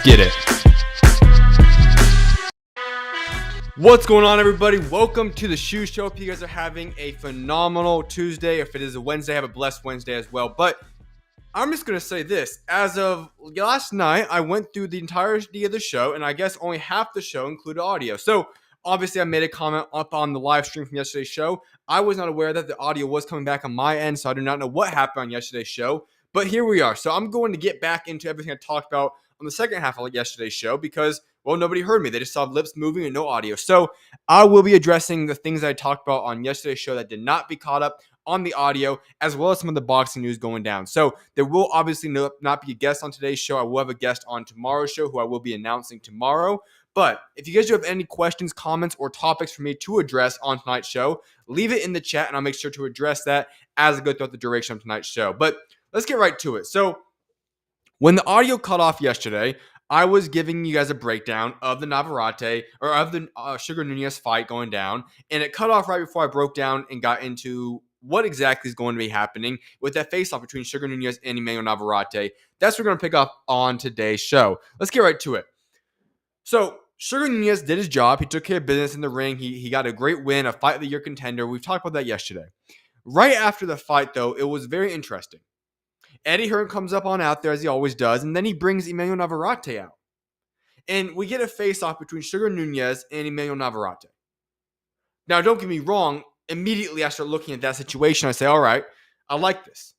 get it. What's going on, everybody? Welcome to the SchuZ Show. Hope you guys are having a phenomenal Tuesday. If it is a Wednesday, have a blessed Wednesday as well. But I'm just going to say this. As of last night, I went through the entirety of the show, and I guess only half the show included audio. So obviously, I made a comment up on the live stream from yesterday's show. I was not aware that the audio was coming back on my end, so I do not know what happened on yesterday's show. But here we are. So I'm going to get back into everything I talked about on the second half of yesterday's show because, well, nobody heard me. They just saw lips moving and no audio. So I will be addressing the things I talked about on yesterday's show that did not be caught up on the audio, as well as some of the boxing news going down. So there will obviously not be a guest on today's show. I will have a guest on tomorrow's show who I will be announcing tomorrow. But if you guys do have any questions, comments, or topics for me to address on tonight's show, leave it in the chat and I'll make sure to address that as I go throughout the duration of tonight's show. But let's get right to it. So when the audio cut off yesterday, I was giving you guys a breakdown of the Navarrete, or of the Sugar Nunez fight going down, and it cut off right before I broke down and got into what exactly is going to be happening with that face-off between Sugar Nunez and Inoue Navarrete. That's what we're going to pick up on today's show. Let's get right to it. So Sugar Nunez did his job. He took care of business in the ring. He got a great win, a fight of the year contender. We've talked about that yesterday. Right after the fight, though, it was very interesting. Eddie Hearn comes up on out there, as he always does, and then he brings Inoue Navarrete out. And we get a face-off between Sugar Nunez and Inoue Navarrete. Now, don't get me wrong. Immediately, I start looking at that situation. I say, all right, I like this.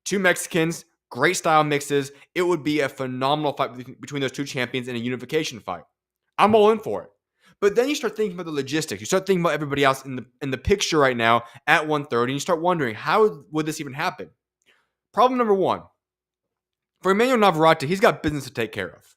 Two Mexicans, great style mixes. It would be a phenomenal fight between those two champions in a unification fight. I'm all in for it. But then you start thinking about the logistics. You start thinking about everybody else in the picture right now at 130, and you start wondering, how would this even happen? Problem number one, for Inoue Navarrete, he's got business to take care of.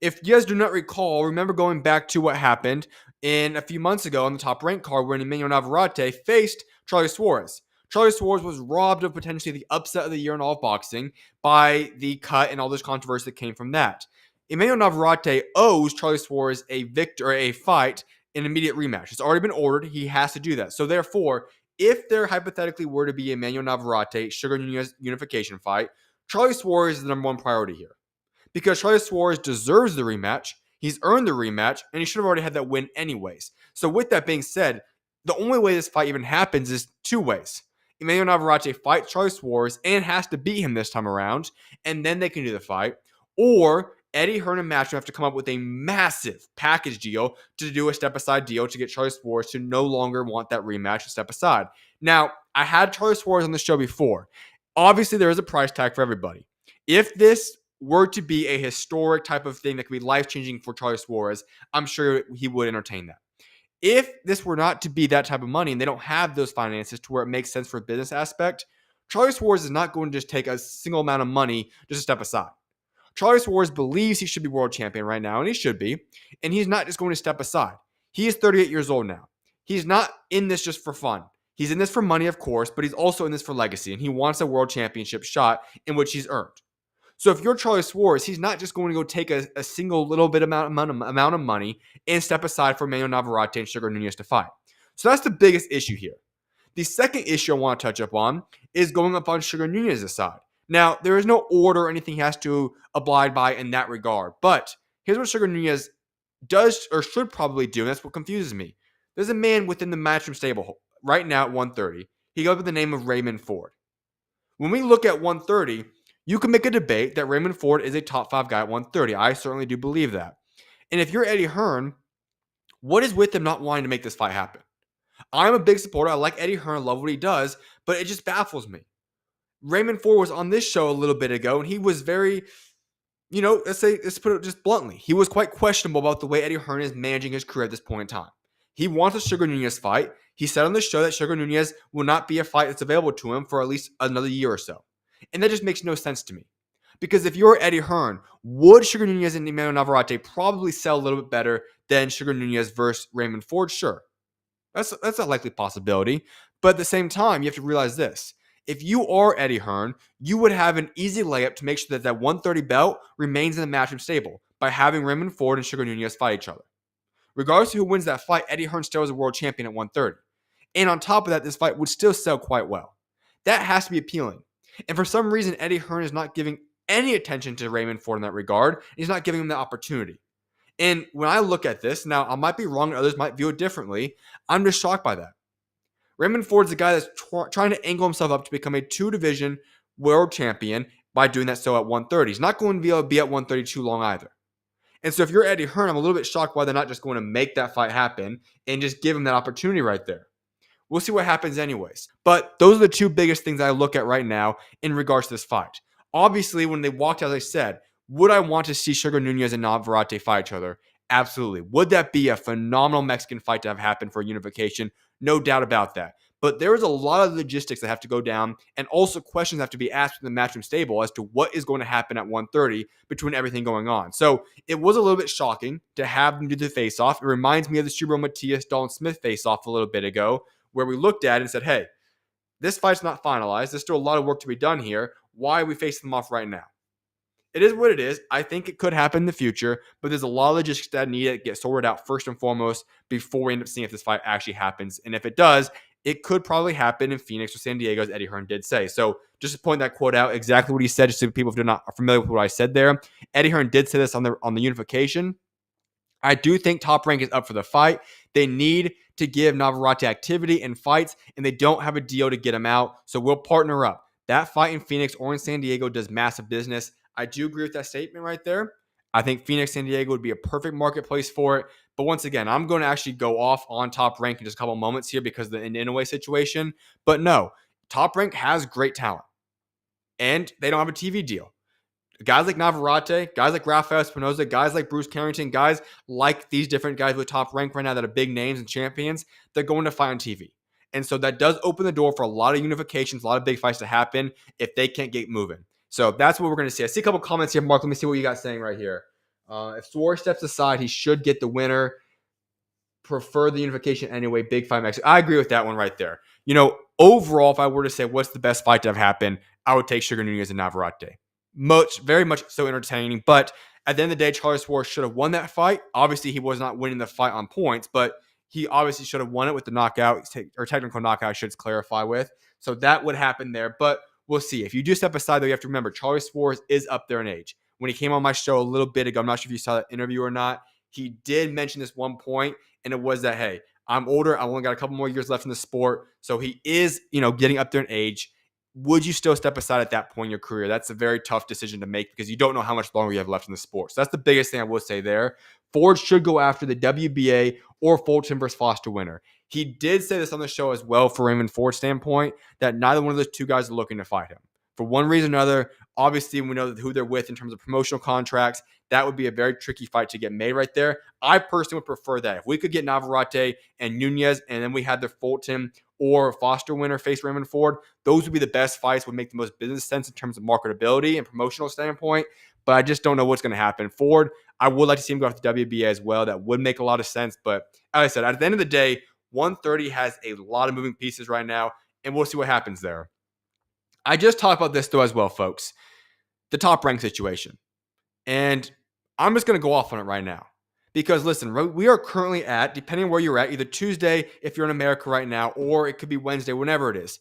If you guys do not recall, remember going back to what happened in a few months ago on the Top Rank card when Inoue Navarrete faced Charlie Suarez. Charlie Suarez was robbed of potentially the upset of the year in all of boxing by the cut and all this controversy that came from that. Inoue Navarrete owes Charlie Suarez a fight, an immediate rematch. It's already been ordered. He has to do that. So therefore, if there hypothetically were to be a Inoue Navarrete Sugar Nunez unification fight, Charlie Suarez is the number one priority here. Because Charlie Suarez deserves the rematch, he's earned the rematch, and he should have already had that win anyways. So with that being said, the only way this fight even happens is two ways. Inoue Navarrete fights Charlie Suarez and has to beat him this time around, and then they can do the fight. Or Eddie Hearn and Matchroom have to come up with a massive package deal to do a step-aside deal to get Charlie Suarez to no longer want that rematch and step aside. Now, I had Charlie Suarez on the show before. Obviously, there is a price tag for everybody. If this were to be a historic type of thing that could be life-changing for Charlie Suarez, I'm sure he would entertain that. If this were not to be that type of money and they don't have those finances to where it makes sense for a business aspect, Charlie Suarez is not going to just take a single amount of money just to step aside. Charlie Suarez believes he should be world champion right now, and he should be, and he's not just going to step aside. He is 38 years old now. He's not in this just for fun. He's in this for money, of course, but he's also in this for legacy, and he wants a world championship shot in which he's earned. So if you're Charlie Suarez, he's not just going to go take a single little bit amount of money and step aside for Inoue Navarrete and Sugar Nunez to fight. So that's the biggest issue here. The second issue I want to touch up on is going up on Sugar Nunez's side. Now, there is no order or anything he has to abide by in that regard. But here's what Sugar Nunez does or should probably do, and that's what confuses me. There's a man within the Matchroom stable right now at 130. He goes by the name of Raymond Ford. When we look at 130, you can make a debate that Raymond Ford is a top 5 guy at 130. I certainly do believe that. And if you're Eddie Hearn, what is with him not wanting to make this fight happen? I'm a big supporter. I like Eddie Hearn. I love what he does, but it just baffles me. Raymond Ford was on this show a little bit ago, and he was very, let's put it just bluntly, he was quite questionable about the way Eddie Hearn is managing his career at this point in time. He wants a Sugar Nunez fight. He said on the show that Sugar Nunez will not be a fight that's available to him for at least another year or so. And that just makes no sense to me. Because if you're Eddie Hearn, would Sugar Nunez and Inoue Navarrete probably sell a little bit better than Sugar Nunez versus Raymond Ford? Sure. That's a likely possibility. But at the same time, you have to realize this. If you are Eddie Hearn, you would have an easy layup to make sure that 130 belt remains in the Matchroom stable by having Raymond Ford and Sugar Nunez fight each other. Regardless of who wins that fight, Eddie Hearn still is a world champion at 130. And on top of that, this fight would still sell quite well. That has to be appealing. And for some reason, Eddie Hearn is not giving any attention to Raymond Ford in that regard. He's not giving him the opportunity. And when I look at this, now I might be wrong, others might view it differently. I'm just shocked by that. Raymond Ford's a guy that's trying to angle himself up to become a 2-division world champion by doing that so at 130. He's not going to be able to be at 130 too long either. And so if you're Eddie Hearn, I'm a little bit shocked why they're not just going to make that fight happen and just give him that opportunity right there. We'll see what happens anyways. But those are the two biggest things I look at right now in regards to this fight. Obviously, when they walked out, as I said, would I want to see Sugar Nunez and Navarrete fight each other? Absolutely. Would that be a phenomenal Mexican fight to have happen for unification? No doubt about that. But there is a lot of logistics that have to go down, and also questions have to be asked in the matchroom stable as to what is going to happen at 130 between everything going on. So it was a little bit shocking to have them do the face-off. It reminds me of the Subro Matias Dalton Smith face-off a little bit ago, where we looked at it and said, hey, this fight's not finalized. There's still a lot of work to be done here. Why are we facing them off right now? It is what it is. I think it could happen in the future, but there's a lot of logistics that need to get sorted out first and foremost before we end up seeing if this fight actually happens. And if it does, it could probably happen in Phoenix or San Diego, as Eddie Hearn did say. So just to point that quote out, exactly what he said, just so people who are not familiar with what I said there. Eddie Hearn did say this on the unification. I do think Top Rank is up for the fight. They need to give Navarrete activity and fights, and they don't have a deal to get him out. So we'll partner up. That fight in Phoenix or in San Diego does massive business. I do agree with that statement right there. I think Phoenix, San Diego would be a perfect marketplace for it. But once again, I'm going to actually go off on Top Rank in just a couple moments here because of the Inoue situation. But no, Top Rank has great talent, and they don't have a TV deal. Guys like Navarrete, guys like Rafael Espinoza, guys like Bruce Carrington, guys like these different guys with Top Rank right now that are big names and champions, they're going to fight on TV. And so that does open the door for a lot of unifications, a lot of big fights to happen if they can't get moving. So that's what we're going to see. I see a couple comments here, Mark. Let me see what you got saying right here. If Suarez steps aside, he should get the winner. Prefer the unification anyway. Big fight Mexico. I agree with that one right there. You know, overall, if I were to say what's the best fight to have happen, I would take Sugar Nunez and Navarrete. Very much so entertaining. But at the end of the day, Charles Suarez should have won that fight. Obviously, he was not winning the fight on points, but he obviously should have won it with the knockout, or technical knockout, I should clarify with. So that would happen there. But we'll see. If you do step aside, though, you have to remember, Charlie Suarez is up there in age. When he came on my show a little bit ago, I'm not sure if you saw that interview or not, he did mention this one point, and it was that, hey, I'm older. I only got a couple more years left in the sport. So he is, getting up there in age. Would you still step aside at that point in your career? That's a very tough decision to make because you don't know how much longer you have left in the sport. So that's the biggest thing I will say there. Ford should go after the WBA or Fulton versus Foster winner. He did say this on the show as well for Raymond Ford's standpoint, that neither one of those two guys are looking to fight him. For one reason or another, obviously we know who they're with in terms of promotional contracts. That would be a very tricky fight to get made right there. I personally would prefer that. If we could get Navarrete and Nunez, and then we had the Fulton or Foster winner face Raymond Ford, those would be the best fights, would make the most business sense in terms of marketability and promotional standpoint. But I just don't know what's going to happen. Ford, I would like to see him go after the WBA as well. That would make a lot of sense. But as I said, at the end of the day, 130 has a lot of moving pieces right now, and we'll see what happens there. I just talked about this, though, as well, folks. The Top Rank situation. And I'm just going to go off on it right now. Because, listen, we are currently at, depending on where you're at, either Tuesday, if you're in America right now, or it could be Wednesday, whenever it is.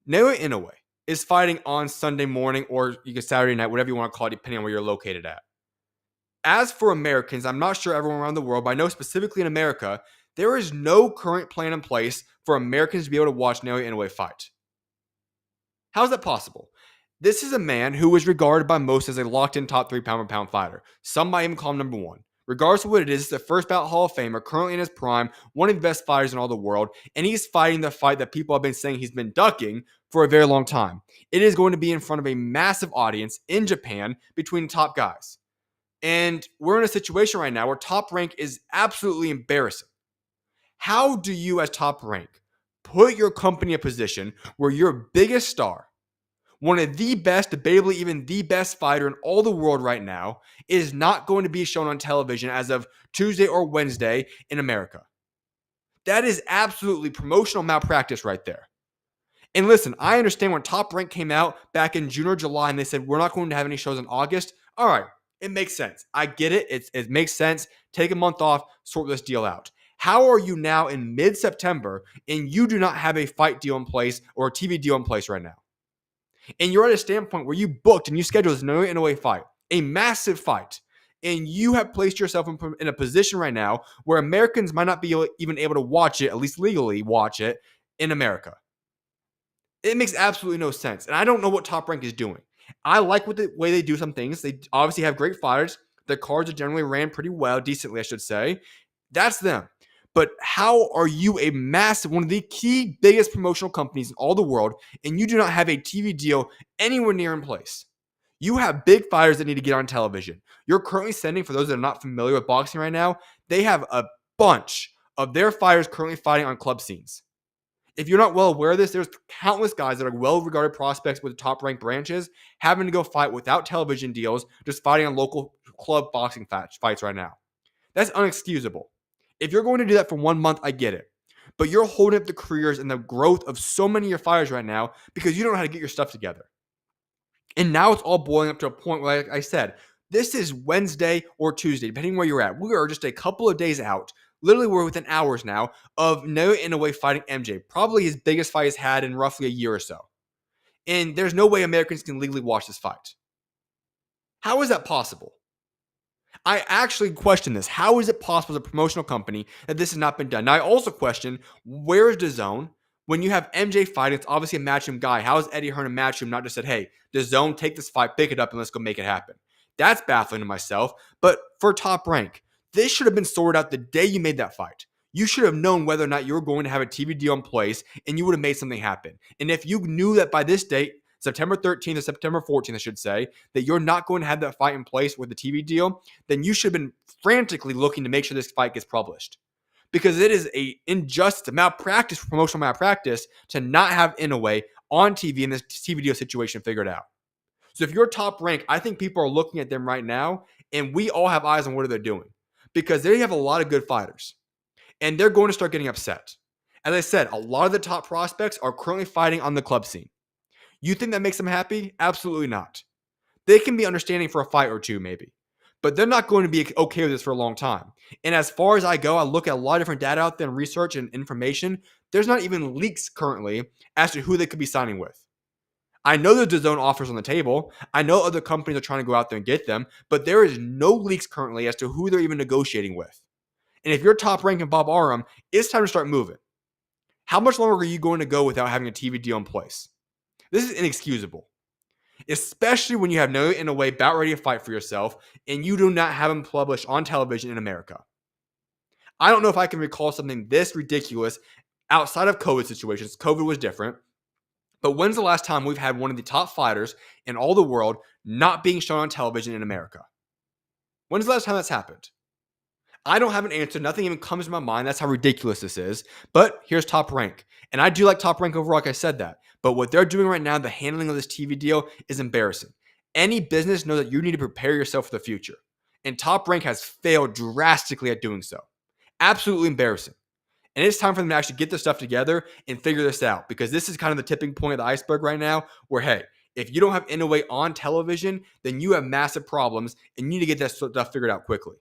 Inoue is fighting on Sunday morning, or you can Saturday night, whatever you want to call it, depending on where you're located at. As for Americans, I'm not sure everyone around the world, but I know specifically in America, there is no current plan in place for Americans to be able to watch Inoue fight. How is that possible? This is a man who is regarded by most as a locked-in top 3 pound-for-pound fighter. Some might even call him number 1. Regardless of what it is, it's the first bout Hall of Famer, currently in his prime, one of the best fighters in all the world, and he's fighting the fight that people have been saying he's been ducking for a very long time. It is going to be in front of a massive audience in Japan between top guys. And we're in a situation right now where Top Rank is absolutely embarrassing. How do you, as Top Rank, put your company in a position where your biggest star, one of the best, debatably even the best fighter in all the world right now, is not going to be shown on television as of Tuesday or Wednesday in America? That is absolutely promotional malpractice right there. And listen, I understand when Top Rank came out back in June or July and they said, we're not going to have any shows in August. All right, it makes sense. I get it. It makes sense. Take a month off, sort this deal out. How are you now in mid-September and you do not have a fight deal in place or a TV deal in place right now? And you're at a standpoint where you booked and you scheduled this Inoue fight, a massive fight. And you have placed yourself in a position right now where Americans might not be even able to watch it, at least legally watch it, in America. It makes absolutely no sense. And I don't know what Top Rank is doing. I like the way they do some things. They obviously have great fighters. Their cards are generally ran pretty well, decently, I should say. That's them. But how are you a massive, one of the key biggest promotional companies in all the world, and you do not have a TV deal anywhere near in place? You have big fighters that need to get on television. You're currently sending, for those that are not familiar with boxing right now, they have a bunch of their fighters currently fighting on club scenes. If you're not well aware of this, there's countless guys that are well-regarded prospects with top-ranked branches having to go fight without television deals, just fighting on local club boxing fights right now. That's unexcusable. If you're going to do that for 1 month, I get it. But you're holding up the careers and the growth of so many of your fighters right now because you don't know how to get your stuff together. And now it's all boiling up to a point where, like I said, this is Wednesday or Tuesday, depending where you're at. We are just a couple of days out. Literally, we're within hours now of Inoue fighting MJ. Probably his biggest fight he's had in roughly a year or so. And there's no way Americans can legally watch this fight. How is that possible? I actually question this. How is it possible as a promotional company that this has not been done? Now, I also question, where is DAZN? When you have MJ fighting, it's obviously a matchroom guy. How is Eddie Hearn a matchroom, not just said, hey, DAZN, take this fight, pick it up, and let's go make it happen? That's baffling to myself. But for Top Rank, this should have been sorted out the day you made that fight. You should have known whether or not you were going to have a TV deal in place, and you would have made something happen. And if you knew that by this date, September 13th or September 14th, I should say, that you're not going to have that fight in place with the TV deal, then you should have been frantically looking to make sure this fight gets published. Because it is a injustice, a malpractice, promotional malpractice, to not have Inoue on TV in this TV deal situation figured out. So if you're Top Rank, I think people are looking at them right now, and we all have eyes on what they're doing. Because they have a lot of good fighters. And they're going to start getting upset. As I said, a lot of the top prospects are currently fighting on the club scene. You think that makes them happy? Absolutely not. They can be understanding for a fight or two, maybe. But they're not going to be okay with this for a long time. And as far as I go, I look at a lot of different data out there and research and information. There's not even leaks currently as to who they could be signing with. I know there's DAZN offers on the table. I know other companies are trying to go out there and get them. But there is no leaks currently as to who they're even negotiating with. And if you're Top Rank and Bob Arum, it's time to start moving. How much longer are you going to go without having a TV deal in place? This is inexcusable. Especially when you have Inoue about ready to fight for yourself and you do not have him published on television in America. I don't know if I can recall something this ridiculous outside of COVID situations. COVID was different. But when's the last time we've had one of the top fighters in all the world not being shown on television in America? When's the last time that's happened? I don't have an answer. Nothing even comes to my mind. That's how ridiculous this is. But here's Top Rank. And I do like Top Rank overall, like I said that. But what they're doing right now, the handling of this TV deal, is embarrassing. Any business knows that you need to prepare yourself for the future. And Top Rank has failed drastically at doing so. Absolutely embarrassing. And it's time for them to actually get their stuff together and figure this out. Because this is kind of the tipping point of the iceberg right now where, hey, if you don't have Inoue on television, then you have massive problems and you need to get that stuff figured out quickly.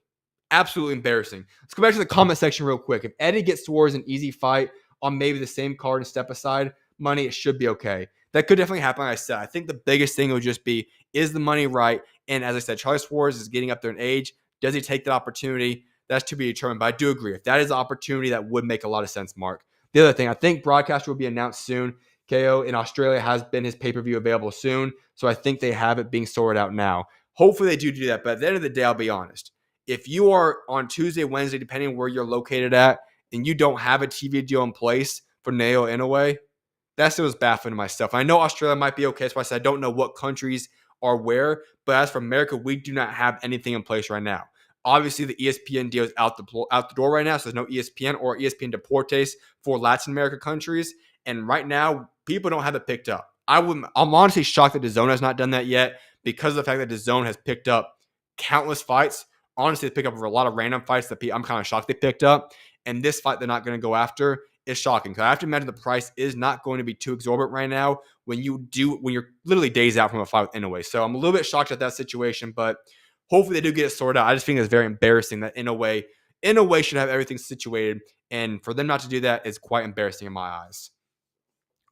Absolutely embarrassing. Let's go back to the comment section real quick. If Eddie gets towards an easy fight on maybe the same card and step aside money, it should be okay. That could definitely happen. Like I said, I think the biggest thing would just be, is the money right? And as I said, Charlie Suarez is getting up there in age. Does he take that opportunity? That's to be determined. But I do agree. If that is an opportunity, that would make a lot of sense, Mark. The other thing, I think broadcaster will be announced soon. KO in Australia has been his pay-per-view available soon. So I think they have it being sorted out now. Hopefully they do that. But at the end of the day, I'll be honest. If you are on Tuesday, Wednesday, depending on where you're located at, and you don't have a TV deal in place for Inoue, that still is baffling to myself. I know Australia might be okay. That's why I said I don't know what countries are where. But as for America, we do not have anything in place right now. Obviously, the ESPN deal is out the door right now, so there's no ESPN or ESPN Deportes for Latin America countries. And right now, people don't have it picked up. I'm honestly shocked that DAZN has not done that yet because of the fact that DAZN has picked up countless fights. Honestly, they pick up a lot of random fights that I'm kind of shocked they picked up. And this fight they're not going to go after is shocking. Because I have to imagine the price is not going to be too exorbitant right now when you're literally days out from a fight with Inoue. So I'm a little bit shocked at that situation, but hopefully they do get it sorted out. I just think it's very embarrassing that Inoue should have everything situated. And for them not to do that is quite embarrassing in my eyes.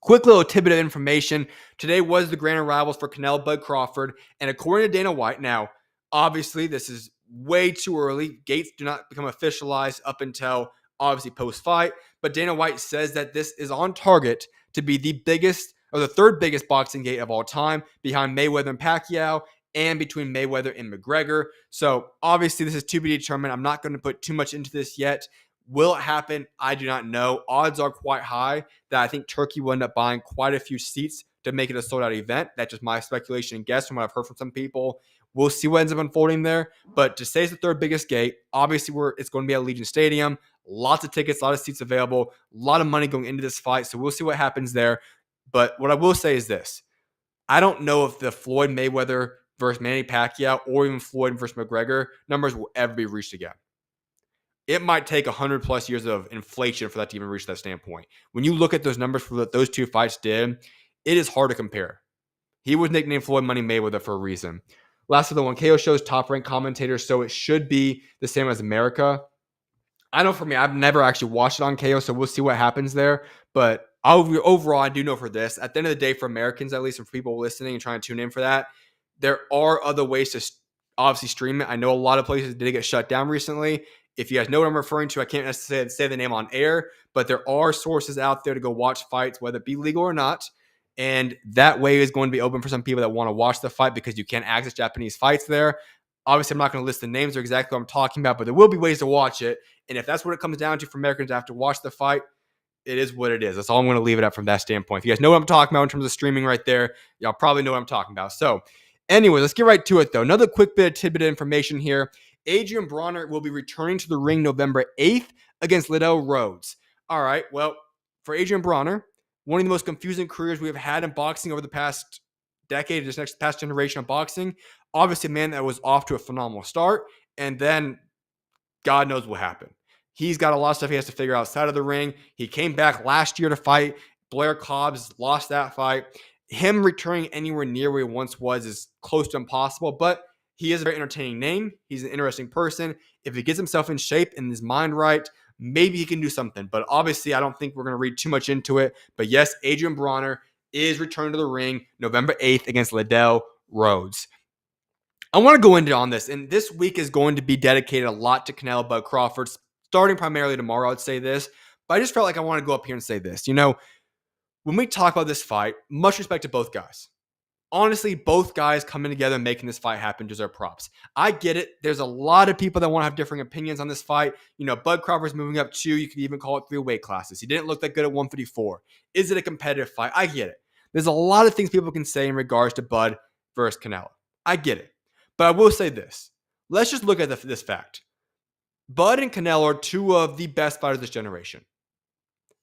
Quick little tidbit of information. Today was the grand arrivals for Canelo Bud Crawford. And according to Dana White, now, obviously, this is way too early. Gates do not become officialized up until, obviously, post-fight. But Dana White says that this is on target to be the biggest, or the third biggest boxing gate of all time, behind Mayweather and Pacquiao, and between Mayweather and McGregor. So, obviously, this is to be determined. I'm not going to put too much into this yet. Will it happen? I do not know. Odds are quite high that I think Turkey will end up buying quite a few seats to make it a sold-out event. That's just my speculation and guess from what I've heard from some people. We'll see what ends up unfolding there. But to say it's the third biggest gate, obviously it's going to be at Legion Stadium. Lots of tickets, a lot of seats available, a lot of money going into this fight. So we'll see what happens there. But what I will say is this. I don't know if the Floyd Mayweather versus Manny Pacquiao or even Floyd versus McGregor numbers will ever be reached again. It might take 100 plus years of inflation for that to even reach that standpoint. When you look at those numbers for what those two fights did, it is hard to compare. He was nicknamed Floyd Money Mayweather for a reason. Last of the one, KO shows top-ranked commentators, so it should be the same as America. I know for me, I've never actually watched it on KO, so we'll see what happens there. But overall, I do know for this, at the end of the day, for Americans at least, and for people listening and trying to tune in for that, there are other ways to obviously stream it. I know a lot of places did get shut down recently. If you guys know what I'm referring to, I can't necessarily say the name on air, but there are sources out there to go watch fights, whether it be legal or not. And that way is going to be open for some people that want to watch the fight because you can't access Japanese fights there. Obviously, I'm not going to list the names or exactly what I'm talking about, but there will be ways to watch it. And if that's what it comes down to for Americans to have to watch the fight, it is what it is. That's all I'm going to leave it at from that standpoint. If you guys know what I'm talking about in terms of streaming right there, y'all probably know what I'm talking about. So anyway, let's get right to it, though. Another quick bit of tidbit of information here. Adrian Bronner will be returning to the ring November 8th against Liddell Rhodes. All right, well, for Adrian Bronner, one of the most confusing careers we have had in boxing over the past decade, this past generation of boxing. Obviously, a man that was off to a phenomenal start, and then God knows what happened. He's got a lot of stuff he has to figure outside of the ring. He came back last year to fight. Blair Cobbs lost that fight. Him returning anywhere near where he once was is close to impossible, but he is a very entertaining name. He's an interesting person. If he gets himself in shape and his mind right, maybe he can do something. But obviously, I don't think we're going to read too much into it. But yes, Adrian Bronner is returning to the ring November 8th against Liddell Rhodes. I want to go into on this, and this week is going to be dedicated a lot to Canelo Bud Crawford, starting primarily tomorrow, I'd say this. But I just felt like I want to go up here and say this. You know, when we talk about this fight, much respect to both guys. Honestly, both guys coming together and making this fight happen deserve props. I get it. There's a lot of people that want to have differing opinions on this fight. You know, Bud Crawford's moving up 2. You could even call it 3 weight classes. He didn't look that good at 154. Is it a competitive fight? I get it. There's a lot of things people can say in regards to Bud versus Canelo. I get it. But I will say this. Let's just look at this fact. Bud and Canelo are 2 of the best fighters of this generation.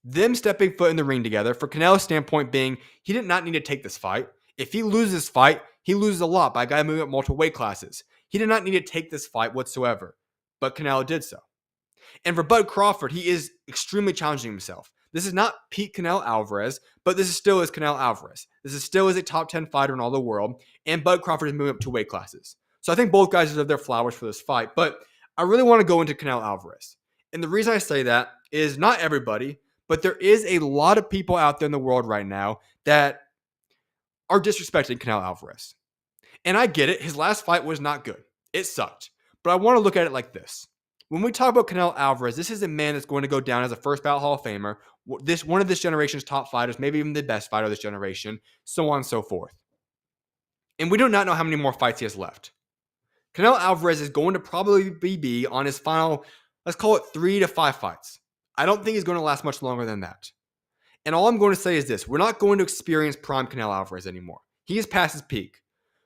Them stepping foot in the ring together, for Canelo's standpoint being, he did not need to take this fight. If he loses this fight, he loses a lot by a guy moving up multiple weight classes. He did not need to take this fight whatsoever, but Canelo did so. And for Bud Crawford, he is extremely challenging himself. This is not peak Canelo Alvarez, but this is still is Canelo Alvarez. This is still is a top 10 fighter in all the world, and Bud Crawford is moving up 2 weight classes. So I think both guys deserve their flowers for this fight, but I really want to go into Canelo Alvarez. And the reason I say that is not everybody, but there is a lot of people out there in the world right now that are disrespecting Canelo Alvarez. And I get it. His last fight was not good. It sucked. But I want to look at it like this. When we talk about Canelo Alvarez, this is a man that's going to go down as a first ballot Hall of Famer, one of this generation's top fighters, maybe even the best fighter of this generation, so on and so forth. And we do not know how many more fights he has left. Canelo Alvarez is going to probably be on his final, let's call it 3 to 5 fights. I don't think he's going to last much longer than that. And all I'm going to say is this. We're not going to experience prime Canelo Alvarez anymore. He is past his peak.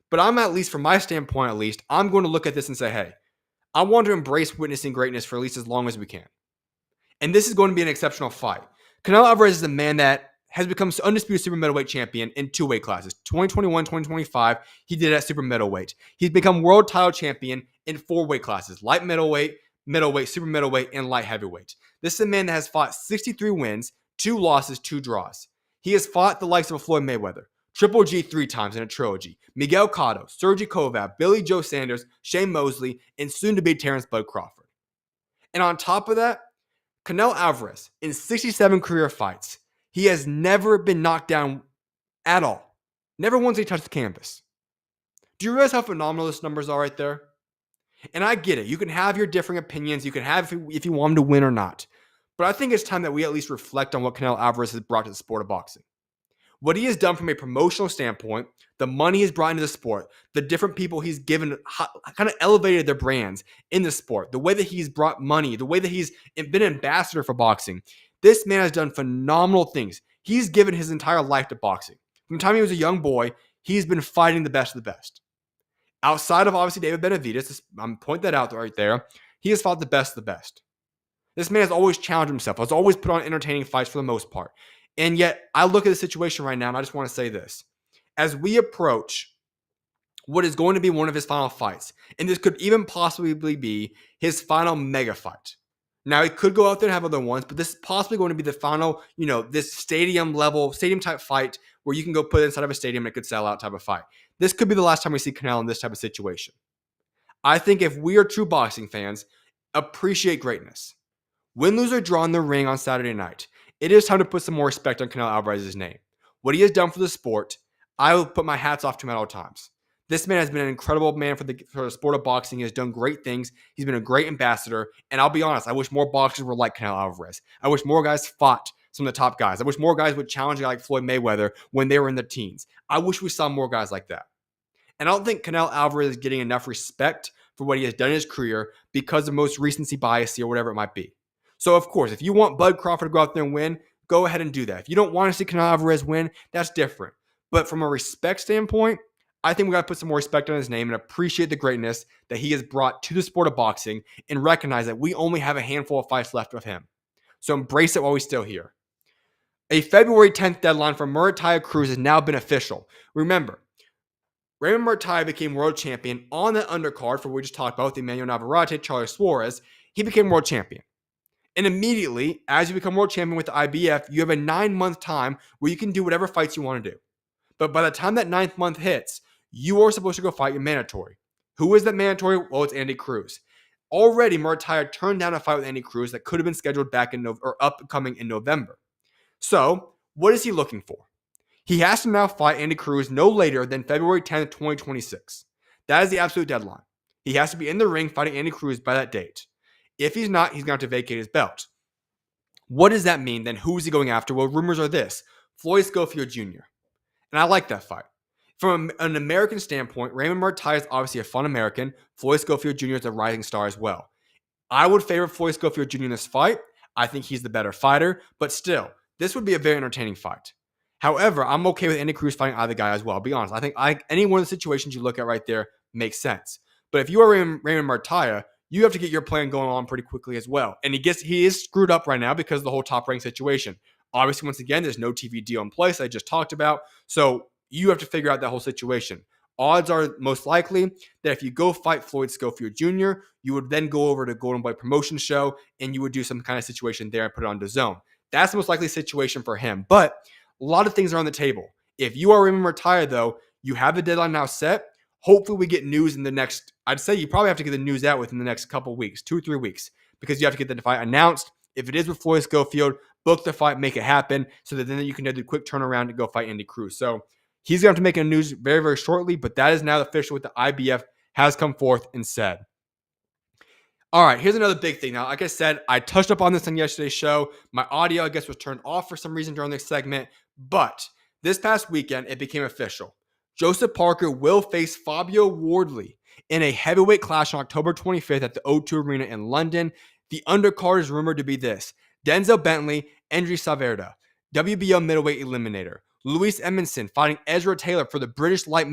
But I'm at least, from my standpoint at least, I'm going to look at this and say, hey, I want to embrace witnessing greatness for at least as long as we can. And this is going to be an exceptional fight. Canelo Alvarez is a man that has become undisputed super middleweight champion in 2 weight classes. 2021, 2025, he did it at super middleweight. He's become world title champion in 4 weight classes. Light middleweight, middleweight, super middleweight, and light heavyweight. This is a man that has fought 63 wins, 2 losses, 2 draws. He has fought the likes of a Floyd Mayweather, Triple G 3 times in a trilogy, Miguel Cotto, Sergey Kovalev, Billy Joe Sanders, Shane Mosley, and soon-to-be Terrence Bud Crawford. And on top of that, Canelo Alvarez, in 67 career fights, He has never been knocked down at all. Never once he touched the canvas. Do you realize how phenomenal those numbers are right there? And I get it. You can have your differing opinions. You can have if you want him to win or not. But I think it's time that we at least reflect on what Canelo Alvarez has brought to the sport of boxing. What he has done from a promotional standpoint, the money he's brought into the sport, the different people he's given, kind of elevated their brands in the sport, the way that he's brought money, the way that he's been an ambassador for boxing. This man has done phenomenal things. He's given his entire life to boxing. From the time he was a young boy, he's been fighting the best of the best. Outside of obviously David Benavidez, I'm point that out right there, he has fought the best of the best. This man has always challenged himself, has always put on entertaining fights for the most part. And yet, I look at the situation right now, and I just want to say this. As we approach what is going to be one of his final fights, and this could even possibly be his final mega fight. Now, he could go out there and have other ones, but this is possibly going to be the final, this stadium type fight where you can go put it inside of a stadium and it could sell out type of fight. This could be the last time we see Canelo in this type of situation. I think if we are true boxing fans, appreciate greatness. Win, lose, or draw in the ring on Saturday night, it is time to put some more respect on Canelo Alvarez's name. What he has done for the sport, I will put my hats off to him at all times. This man has been an incredible man for the sport of boxing. He has done great things. He's been a great ambassador. And I'll be honest, I wish more boxers were like Canelo Alvarez. I wish more guys fought some of the top guys. I wish more guys would challenge a guy like Floyd Mayweather when they were in their teens. I wish we saw more guys like that. And I don't think Canelo Alvarez is getting enough respect for what he has done in his career because of most recency bias or whatever it might be. So, of course, if you want Bud Crawford to go out there and win, go ahead and do that. If you don't want to see Canelo Alvarez win, that's different. But from a respect standpoint, I think we got to put some more respect on his name and appreciate the greatness that he has brought to the sport of boxing and recognize that we only have a handful of fights left of him. So embrace it while we're still here. A February 10th deadline for Muratalla Cruz has now been official. Remember, Raymond Muratalla became world champion on the undercard for what we just talked about, the Inoue Navarrete, Charlie Suarez. He became world champion. And immediately, as you become world champion with the IBF, you have a 9-month time where you can do whatever fights you want to do. But by the time that 9th month hits, you are supposed to go fight your mandatory. Who is that mandatory? Well, it's Andy Cruz. Already, Muratalla turned down a fight with Andy Cruz that could have been scheduled back upcoming in November. So, what is he looking for? He has to now fight Andy Cruz no later than February 10th, 2026. That is the absolute deadline. He has to be in the ring fighting Andy Cruz by that date. If he's not, he's going to have to vacate his belt. What does that mean? Then who is he going after? Well, rumors are this. Floyd Schofield Jr. And I like that fight. From an American standpoint, Raymond Muratalla is obviously a fun American. Floyd Schofield Jr. is a rising star as well. I would favor Floyd Schofield Jr. in this fight. I think he's the better fighter. But still, this would be a very entertaining fight. However, I'm okay with Andy Cruz fighting either guy as well. I'll be honest. I think any one of the situations you look at right there makes sense. But if you are Raymond Muratalla, you have to get your plan going on pretty quickly as well. And he is screwed up right now because of the whole top rank situation. Obviously, once again, there's no TV deal in place I just talked about. So you have to figure out that whole situation. Odds are most likely that if you go fight Floyd Schofield Jr., you would then go over to Golden Boy Promotion Show and you would do some kind of situation there and put it on DAZN. That's the most likely situation for him. But a lot of things are on the table. If you are Raymond Muratalla, though, you have the deadline now set. Hopefully we get news in the next, I'd say you probably have to get the news out within the next couple weeks, 2-3 weeks, because you have to get the fight announced. If it is with Floyd Schofield, book the fight, make it happen, so that then you can do the quick turnaround and go fight Andy Cruz. So he's going to have to make a news very, very shortly, but that is now official what the IBF has come forth and said. All right, here's another big thing. Now, like I said, I touched up on this on yesterday's show. My audio, I guess, was turned off for some reason during this segment, but this past weekend, it became official. Joseph Parker will face Fabio Wardley in a heavyweight clash on October 25th at the O2 Arena in London. The undercard is rumored to be this: Denzel Bentley, Andriy Saverda, WBO middleweight eliminator. Luis Edmondson fighting Ezra Taylor for the British light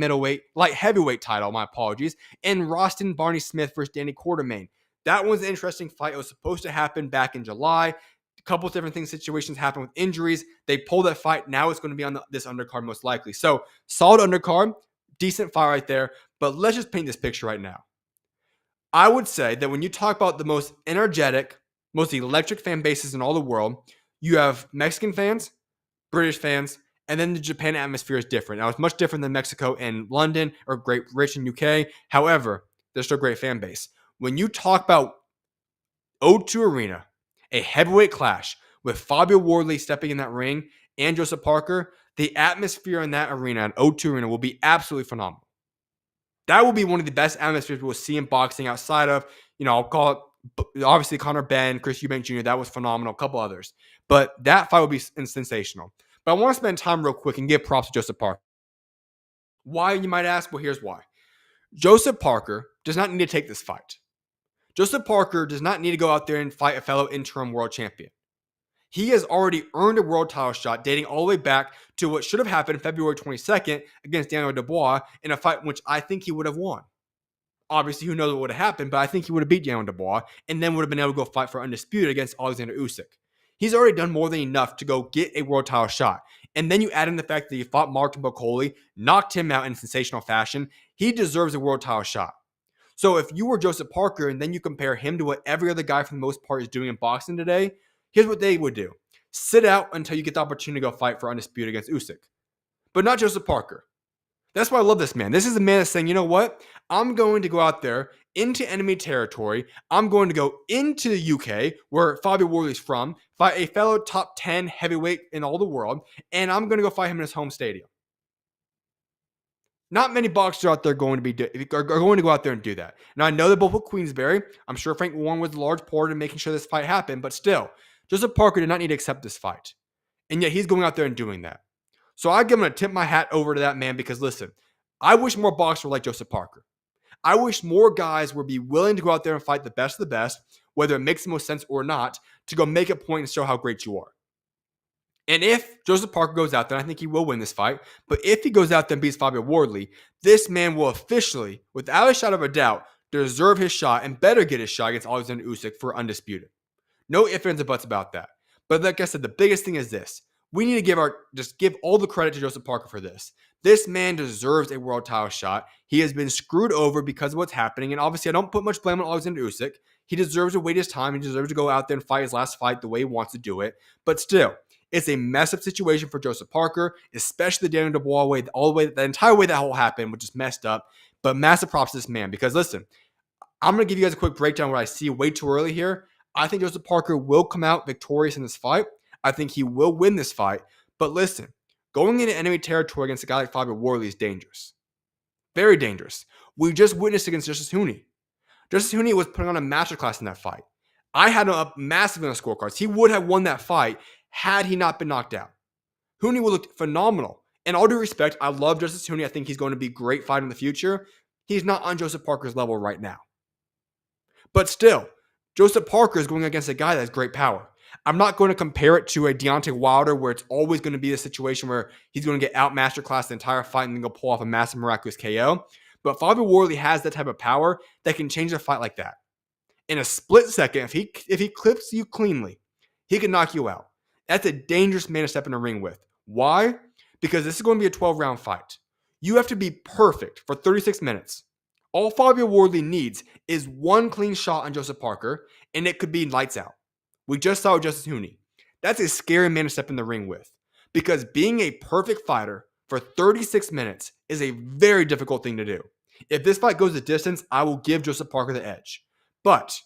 heavyweight title, my apologies, and Roston Barney Smith versus Danny Quartermain. That was an interesting fight. It was supposed to happen back in July. A couple of different situations happened with injuries. They pulled that fight. Now it's going to be on this undercard most likely. So solid undercard, decent fight right there. But let's just paint this picture right now. I would say that when you talk about the most energetic, most electric fan bases in all the world, you have Mexican fans, British fans, and then the Japan atmosphere is different. Now, it's much different than Mexico and London or Great Britain, UK. However, there's still a great fan base. When you talk about O2 Arena, a heavyweight clash with Fabio Wardley stepping in that ring and Joseph Parker, the atmosphere in that arena, an O2 arena, will be absolutely phenomenal. That will be one of the best atmospheres we'll see in boxing outside of, I'll call it, obviously, Conor Benn, Chris Eubank Jr., that was phenomenal, a couple others. But that fight will be sensational. But I want to spend time real quick and give props to Joseph Parker. Why, you might ask? Well, here's why. Joseph Parker does not need to take this fight. Joseph Parker does not need to go out there and fight a fellow interim world champion. He has already earned a world title shot dating all the way back to what should have happened February 22nd against Daniel Dubois in a fight in which I think he would have won. Obviously, who knows what would have happened, but I think he would have beat Daniel Dubois and then would have been able to go fight for undisputed against Oleksandr Usyk. He's already done more than enough to go get a world title shot. And then you add in the fact that he fought Martin Bocoli, knocked him out in sensational fashion. He deserves a world title shot. So if you were Joseph Parker and then you compare him to what every other guy for the most part is doing in boxing today, here's what they would do. Sit out until you get the opportunity to go fight for undisputed against Usyk. But not Joseph Parker. That's why I love this man. This is a man that's saying, you know what? I'm going to go out there into enemy territory. I'm going to go into the UK, where Fabio Wardley's from, fight a fellow top 10 heavyweight in all the world, and I'm going to go fight him in his home stadium. Not many boxers out there are going to go out there and do that. Now, I know they're both with Queensberry. I'm sure Frank Warren was a large part in making sure this fight happened, but still, Joseph Parker did not need to accept this fight. And yet he's going out there and doing that. So I give him a tip my hat over to that man because, listen, I wish more boxers were like Joseph Parker. I wish more guys would be willing to go out there and fight the best of the best, whether it makes the most sense or not, to go make a point and show how great you are. And if Joseph Parker goes out there, I think he will win this fight, but if he goes out there and beats Fabio Wardley, this man will officially, without a shadow of a doubt, deserve his shot and better get his shot against Oleksandr Usyk for undisputed. No ifs, ands, or buts about that. But like I said, the biggest thing is this. We need to give all the credit to Joseph Parker for this. This man deserves a world title shot. He has been screwed over because of what's happening. And obviously, I don't put much blame on Oleksandr Usyk. He deserves to wait his time. He deserves to go out there and fight his last fight the way he wants to do it. But still, it's a messed up situation for Joseph Parker, especially the Daniel Dubois way, the entire way that whole happened, which is messed up. But massive props to this man because, listen, I'm going to give you guys a quick breakdown of what I see way too early here. I think Joseph Parker will come out victorious in this fight. I think he will win this fight. But listen, going into enemy territory against a guy like Fabio Wardley is dangerous. Very dangerous. We just witnessed against Justice Huni. Justice Huni was putting on a masterclass in that fight. I had him up massively on the scorecards. He would have won that fight had he not been knocked out. Huni would look phenomenal. In all due respect, I love Justice Huni. I think he's going to be a great fighter in the future. He's not on Joseph Parker's level right now. But still, Joseph Parker is going against a guy that has great power. I'm not going to compare it to a Deontay Wilder where it's always going to be a situation where he's going to get out masterclass the entire fight and then go pull off a massive miraculous KO. But Fabio Wardley has that type of power that can change a fight like that. In a split second, if he clips you cleanly, he can knock you out. That's a dangerous man to step in the ring with. Why? Because this is going to be a 12-round fight. You have to be perfect for 36 minutes. All Fabio Wardley needs is one clean shot on Joseph Parker, and it could be lights out. We just saw Justice Huni. That's a scary man to step in the ring with. Because being a perfect fighter for 36 minutes is a very difficult thing to do. If this fight goes the distance, I will give Joseph Parker the edge. But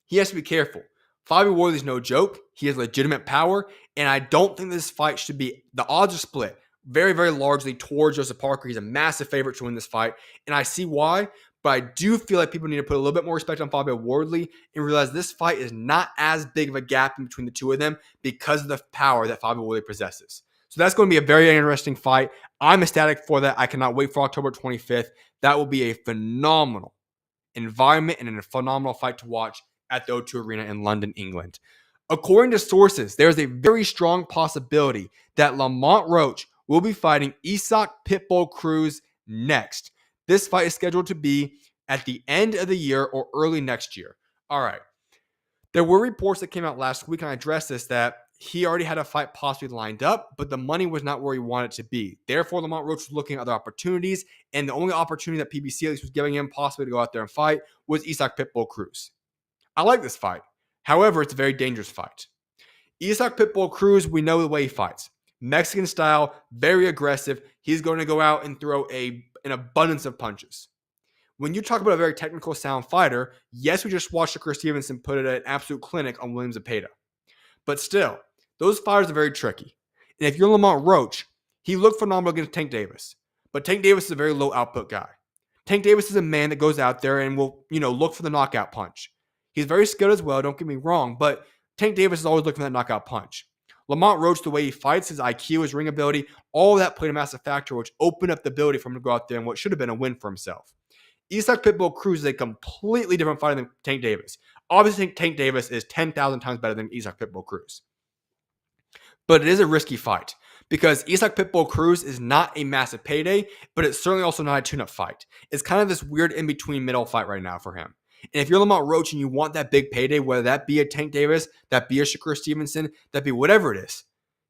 he has to be careful. Fabio Wardley's no joke. He has legitimate power. And I don't think this fight should be... The odds are split very, very largely towards Joseph Parker. He's a massive favorite to win this fight. And I see why. But I do feel like people need to put a little bit more respect on Fabio Wardley and realize this fight is not as big of a gap in between the two of them because of the power that Fabio Wardley possesses. So that's going to be a very interesting fight. I'm ecstatic for that. I cannot wait for October 25th. That will be a phenomenal environment and a phenomenal fight to watch at the O2 Arena in London, England. According to sources, there's a very strong possibility that Lamont Roach will be fighting Usyk Pitbull Cruz next. This fight is scheduled to be at the end of the year or early next year. All right. There were reports that came out last week, and I addressed this, that he already had a fight possibly lined up, but the money was not where he wanted it to be. Therefore, Lamont Roach was looking at other opportunities, and the only opportunity that PBC at least was giving him possibly to go out there and fight was Usyk Pitbull Cruz. I like this fight. However, it's a very dangerous fight. Usyk Pitbull Cruz, we know the way he fights. Mexican style, very aggressive. He's going to go out and throw an abundance of punches. When you talk about a very technical sound fighter, yes, we just watched Chris Stevenson put it at an absolute clinic on William Zepeda. But still, those fighters are very tricky. And if you're Lamont Roach, he looked phenomenal against Tank Davis. But Tank Davis is a very low output guy. Tank Davis is a man that goes out there and will, look for the knockout punch. He's very skilled as well, don't get me wrong, but Tank Davis is always looking for that knockout punch. Lamont Roach, the way he fights, his IQ, his ring ability, all of that played a massive factor, which opened up the ability for him to go out there and what should have been a win for himself. Usyk Pitbull Cruz is a completely different fighter than Tank Davis. Obviously, Tank Davis is 10,000 times better than Usyk Pitbull Cruz. But it is a risky fight because Usyk Pitbull Cruz is not a massive payday, but it's certainly also not a tune-up fight. It's kind of this weird in-between middle fight right now for him. And if you're Lamont Roach and you want that big payday, whether that be a Tank Davis, that be a Shakur Stevenson, that be whatever it is,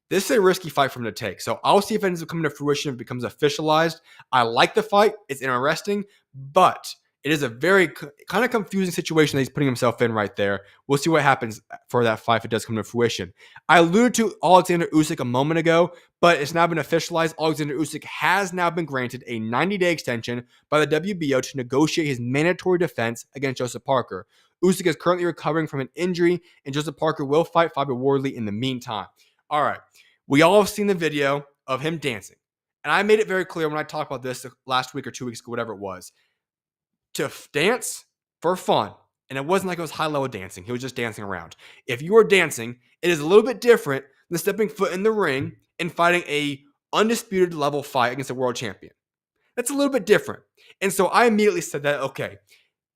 this is a risky fight for him to take. So I'll see if it ends up coming to fruition, if it becomes officialized. I like the fight. It's interesting, but it is a very kind of confusing situation that he's putting himself in right there. We'll see what happens for that fight if it does come to fruition. I alluded to Oleksandr Usyk a moment ago, but it's now been officialized. Oleksandr Usyk has now been granted a 90-day extension by the WBO to negotiate his mandatory defense against Joseph Parker. Usyk is currently recovering from an injury, and Joseph Parker will fight Fabio Wardley in the meantime. All right, we all have seen the video of him dancing, and I made it very clear when I talked about this last week or 2 weeks ago, whatever it was, to dance for fun. And it wasn't like it was high-level dancing. He was just dancing around. If you are dancing, it is a little bit different than stepping foot in the ring and fighting a undisputed level fight against a world champion. That's a little bit different. And so I immediately said that, okay,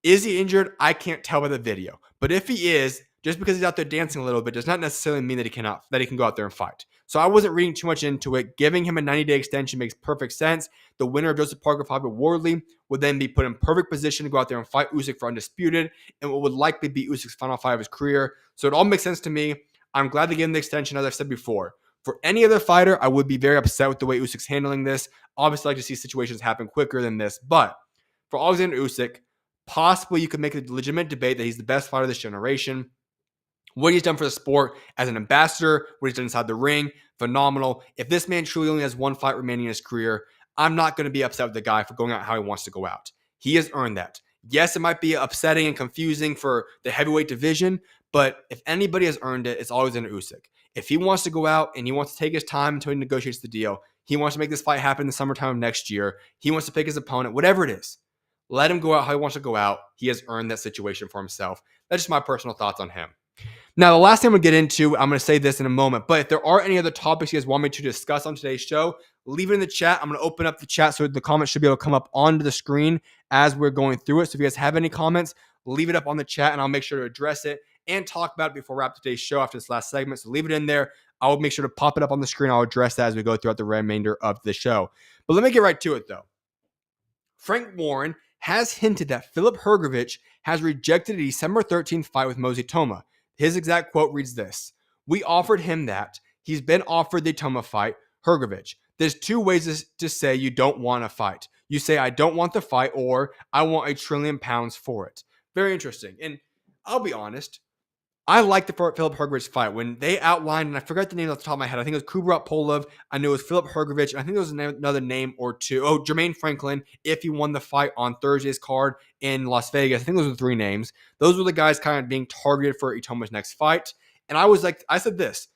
is he injured? I can't tell by the video. But if he is, just because he's out there dancing a little bit does not necessarily mean that he can go out there and fight. So I wasn't reading too much into it. Giving him a 90-day extension makes perfect sense. The winner of Joseph Parker, Fabio Wardley, would then be put in perfect position to go out there and fight Usyk for undisputed, and what would likely be Usyk's final fight of his career. So it all makes sense to me. I'm glad to give him the extension, as I've said before. For any other fighter, I would be very upset with the way Usyk's handling this. Obviously, I'd like to see situations happen quicker than this. But for Oleksandr Usyk, possibly you could make a legitimate debate that he's the best fighter of this generation. What he's done for the sport as an ambassador, what he's done inside the ring, phenomenal. If this man truly only has one fight remaining in his career, I'm not going to be upset with the guy for going out how he wants to go out. He has earned that. Yes, it might be upsetting and confusing for the heavyweight division, but if anybody has earned it, it's Oleksandr Usyk. If he wants to go out and he wants to take his time until he negotiates the deal, he wants to make this fight happen in the summertime of next year, he wants to pick his opponent, whatever it is, let him go out how he wants to go out. He has earned that situation for himself. That's just my personal thoughts on him. Now, the last thing I'm going to get into, I'm going to say this in a moment, but if there are any other topics you guys want me to discuss on today's show, leave it in the chat. I'm going to open up the chat so the comments should be able to come up onto the screen as we're going through it. So if you guys have any comments, leave it up on the chat and I'll make sure to address it and talk about it before we wrap today's show after this last segment. So leave it in there. I'll make sure to pop it up on the screen. I'll address that as we go throughout the remainder of the show. But let me get right to it, though. Frank Warren has hinted that Filip Hrgovic has rejected a December 13th fight with Itauma. His exact quote reads this: "We offered him that. He's been offered the Itauma fight, Hrgovic. There's two ways to say you don't want a fight. You say, I don't want the fight, or I want £1 trillion for it." Very interesting. And I'll be honest, I like the Filip Hrgovic fight. When they outlined, and I forgot the name off the top of my head, I think it was Kubrat-Pulev, I knew it was Filip Hrgovic, and I think there was another name or two. Oh, Jermaine Franklin, if he won the fight on Thursday's card in Las Vegas. I think those were the three names. Those were the guys kind of being targeted for Itauma's next fight. And I said this,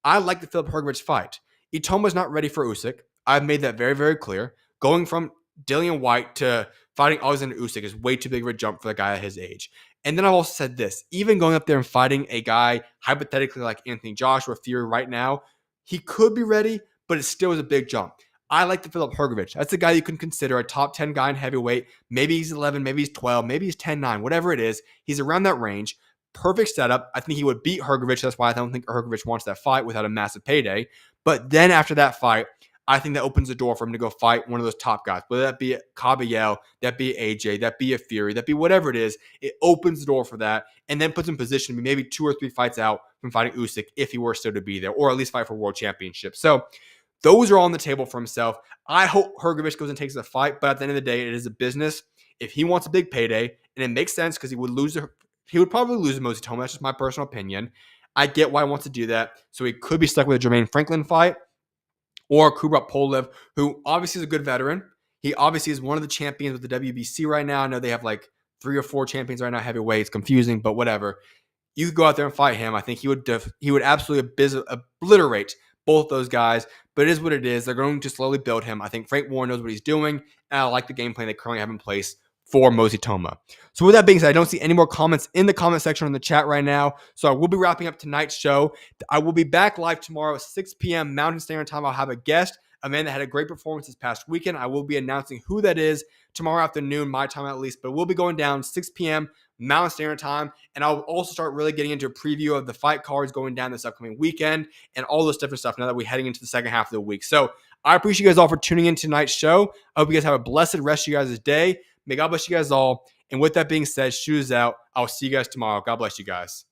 I like the Filip Hrgovic fight. Itauma's not ready for Usyk. I've made that very, very clear. Going from Dillian Whyte to fighting Oleksandr Usyk is way too big of a jump for the guy at his age. And then I've also said this, even going up there and fighting a guy hypothetically like Anthony Joshua Fury right now, he could be ready, but it still is a big jump. I like the Filip Hrgovic. That's a guy you can consider a top 10 guy in heavyweight. Maybe he's 11, maybe he's 12, maybe he's 10-9, whatever it is. He's around that range. Perfect setup. I think he would beat Hrgovic. That's why I don't think Hrgovic wants that fight without a massive payday. But then after that fight, I think that opens the door for him to go fight one of those top guys, whether that be Caballero, that be AJ, that be a Fury, that be whatever it is. It opens the door for that and then puts him in position to be maybe 2 or 3 fights out from fighting Usyk if he were still to be there, or at least fight for world championship. So those are all on the table for himself. I hope Hrgovic goes and takes the fight, but at the end of the day, it is a business. If he wants a big payday, and it makes sense because he would probably lose to Itauma. That's just my personal opinion. I get why he wants to do that. So he could be stuck with a Jermaine Franklin fight, or Kubrat-Pulev, who obviously is a good veteran. He obviously is one of the champions with the WBC right now. I know they have like 3 or 4 champions right now heavyweight. It's confusing, but whatever. You could go out there and fight him. I think he would absolutely obliterate both those guys, but it is what it is. They're going to slowly build him. I think Frank Warren knows what he's doing, and I like the game plan they currently have in place for Mosey Itauma. So with that being said, I don't see any more comments in the comment section on the chat right now. So I will be wrapping up tonight's show. I will be back live tomorrow at 6 p.m. Mountain Standard Time. I'll have a guest, a man that had a great performance this past weekend. I will be announcing who that is tomorrow afternoon, my time at least, but we'll be going down 6 p.m. Mountain Standard Time, and I'll also start really getting into a preview of the fight cards going down this upcoming weekend and all this different stuff now that we're heading into the second half of the week. So I appreciate you guys all for tuning in tonight's show. I hope you guys have a blessed rest of you guys' day. May God bless you guys all. And with that being said, SchuZ out. I'll see you guys tomorrow. God bless you guys.